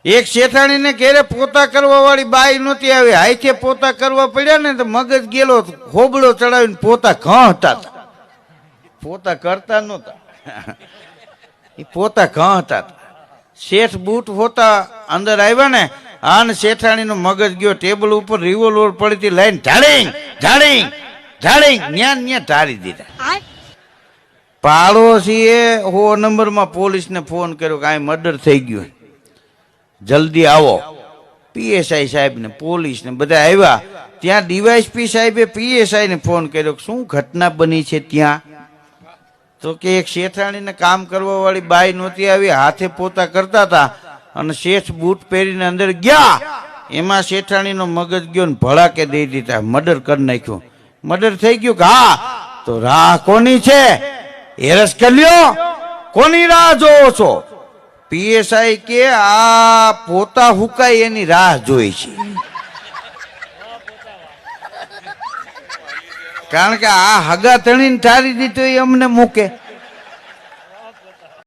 એક શેઠાણીને ઘેરે પોતા કરવા વાળી બાઈ નહોતી આવી, હાથે પોતા કરવા પડ્યા ને તો મગજ ગયેલો, હોબળો ચડાવીને પોતા ઘાંટા હતા. પોતા કરતા નહોતા, એ પોતા ઘાંટા હતા. શેઠ બૂટ હોતા અંદર આવ્યા ને, આને શેઠાણીનો મગજ ગયો, ટેબલ ઉપર રિવોલ્વર પડી હતી, લઈને ઢાળીંગ ઢાળીંગ ઢાળીંગ ન્યા ઢાળી દીધા. પાડોશીએ 100 નંબરમાં પોલીસને ફોન કર્યો કે આ મર્ડર થઈ ગયું, જલ્દી આવો. પીએસઆઈ સાહેબ ને પોલીસ ને બધા આવ્યા. ત્યાં ડીવાયએસપી સાહેબે પીએસઆઈ ને ફોન કર્યો, શું ઘટના બની છે ત્યાં? તો કે એક શેઠાણીને કામ કરવા વાળી બાઈ નહોતી આવી, હાથે પોતા કરતા હતા અને શેઠ બૂટ પહેરીને અંદર ગયા, એમાં શેઠાણીનો મગજ ગયો ને ભડાકે દઈ દીધા, મર્ડર કરી નાખ્યું. મર્ડર થઈ ગયું કે હા, તો રાહ કોની છે? હેરસ કરી લ્યો, કોની રાહ જોવો છો? પીએસઆઈ કે આ પોતા હુકાય એની રાહ જોઈ છે, કારણ કે આ હગા ધણીને ઠારી દીધો એ અમને મૂકે.